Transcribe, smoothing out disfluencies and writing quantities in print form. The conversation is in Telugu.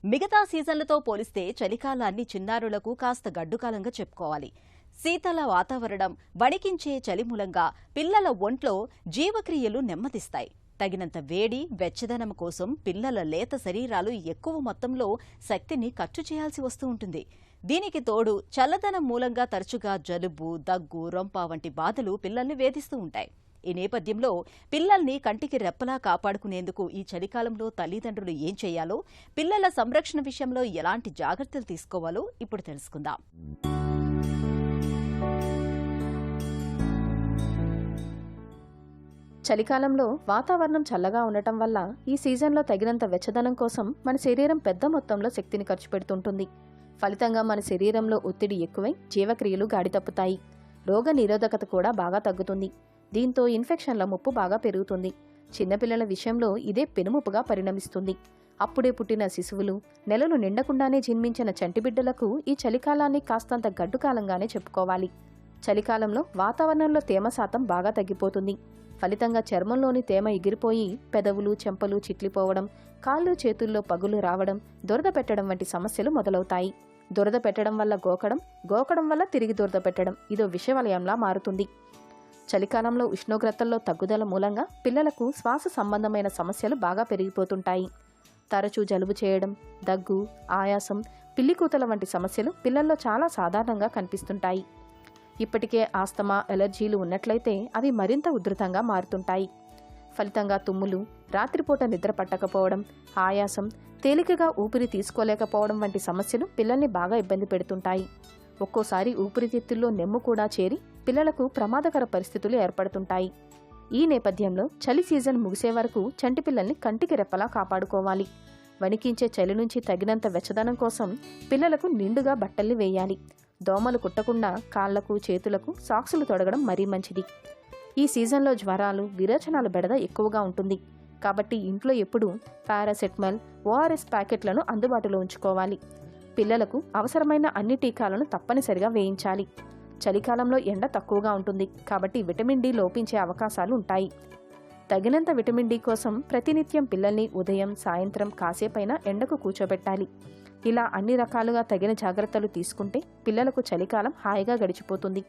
మిగతా సీజన్లతో పోలిస్తే చలికాలాన్ని చిన్నారులకు కాస్త గడ్డుకాలంగా చెప్పుకోవాలి. శీతల వాతావరణం, వణికించే చలి మూలంగా పిల్లల ఒంట్లో జీవక్రియలు నెమ్మదిస్తాయి. తగినంత వేడి, వెచ్చదనం కోసం పిల్లల లేత శరీరాలు ఎక్కువ మొత్తంలో శక్తిని ఖర్చు చేయాల్సి వస్తూ ఉంటుంది. దీనికి తోడు చల్లదనం మూలంగా తరచుగా జలుబు, దగ్గు, రొంప వంటి బాధలు పిల్లల్ని వేధిస్తూ ఉంటాయి. ఈ నేపథ్యంలో పిల్లల్ని కంటికి రెప్పలా కాపాడుకునేందుకు ఈ చలికాలంలో తల్లిదండ్రులు ఏం చేయాలో, పిల్లల సంరక్షణ విషయంలో ఎలాంటి జాగ్రత్తలు తీసుకోవాలో ఇప్పుడు తెలుసుకుందాం. చలికాలంలో వాతావరణం చల్లగా ఉండటం వల్ల ఈ సీజన్లో తగినంత వెచ్చదనం కోసం మన శరీరం పెద్ద మొత్తంలో శక్తిని ఖర్చు పెడుతుంటుంది. ఫలితంగా మన శరీరంలో ఒత్తిడి ఎక్కువై జీవక్రియలు గాడి తప్పుతాయి. రోగ నిరోధకత కూడా బాగా తగ్గుతుంది. దీంతో ఇన్ఫెక్షన్ల ముప్పు బాగా పెరుగుతుంది. చిన్నపిల్లల విషయంలో ఇదే పెనుముప్పుగా పరిణమిస్తుంది. అప్పుడే పుట్టిన శిశువులు, నెలలు నిండకుండానే జన్మించిన చంటిబిడ్డలకు ఈ చలికాలాన్ని కాస్తంత గడ్డుకాలంగానే చెప్పుకోవాలి. చలికాలంలో వాతావరణంలో తేమ శాతం బాగా తగ్గిపోతుంది. ఫలితంగా చర్మంలోని తేమ ఎగిరిపోయి పెదవులు, చెంపలు చిట్లిపోవడం, కాళ్ళు చేతుల్లో పగులు రావడం, దురద పెట్టడం వంటి సమస్యలు మొదలవుతాయి. దురద పెట్టడం వల్ల గోకడం వల్ల తిరిగి దురద పెట్టడం ఇదో విషవలయంలా మారుతుంది. చలికాలంలో ఉష్ణోగ్రతల్లో తగ్గుదల మూలంగా పిల్లలకు శ్వాస సంబంధమైన సమస్యలు బాగా పెరిగిపోతుంటాయి. తరచూ జలుబు చేయడం, దగ్గు, ఆయాసం, పిల్లికూతల వంటి సమస్యలు పిల్లల్లో చాలా సాధారణంగా కనిపిస్తుంటాయి. ఇప్పటికే ఆస్తమా, ఎలర్జీలు ఉన్నట్లయితే అవి మరింత ఉధృతంగా మారుతుంటాయి. ఫలితంగా తుమ్ములు, రాత్రిపూట నిద్ర పట్టకపోవడం, ఆయాసం, తేలికగా ఊపిరి తీసుకోలేకపోవడం వంటి సమస్యలు పిల్లల్ని బాగా ఇబ్బంది పెడుతుంటాయి. ఒక్కోసారి ఊపిరితిత్తుల్లో నెమ్ము కూడా చేరి పిల్లలకు ప్రమాదకర పరిస్థితులు ఏర్పడుతుంటాయి. ఈ నేపథ్యంలో చలి సీజన్ ముగిసే వరకు చంటి పిల్లల్ని కంటికి రెప్పలా కాపాడుకోవాలి. వణికించే చలి నుంచి తగినంత వెచ్చదనం కోసం పిల్లలకు నిండుగా బట్టల్ని వేయాలి. దోమలు కుట్టకుండా కాళ్లకు, చేతులకు సాక్సులు తొడగడం మరీ మంచిది. ఈ సీజన్లో జ్వరాలు, విరేచనాల బెడద ఎక్కువగా ఉంటుంది. కాబట్టి ఇంట్లో ఎప్పుడూ పారాసెటమాల్, ఓఆర్ఎస్ ప్యాకెట్లను అందుబాటులో ఉంచుకోవాలి. పిల్లలకు అవసరమైన అన్ని టీకాలను తప్పనిసరిగా వేయించాలి. చలికాలంలో ఎండ తక్కువగా ఉంటుంది కాబట్టి విటమిన్ డి లోపించే అవకాశాలు ఉంటాయి. తగినంత విటమిన్ డి కోసం ప్రతినిత్యం పిల్లల్ని ఉదయం, సాయంత్రం కాసేపైనా ఎండకు కూర్చోబెట్టాలి. ఇలా అన్ని రకాలుగా తగిన జాగ్రత్తలు తీసుకుంటే పిల్లలకు చలికాలం హాయిగా గడిచిపోతుంది.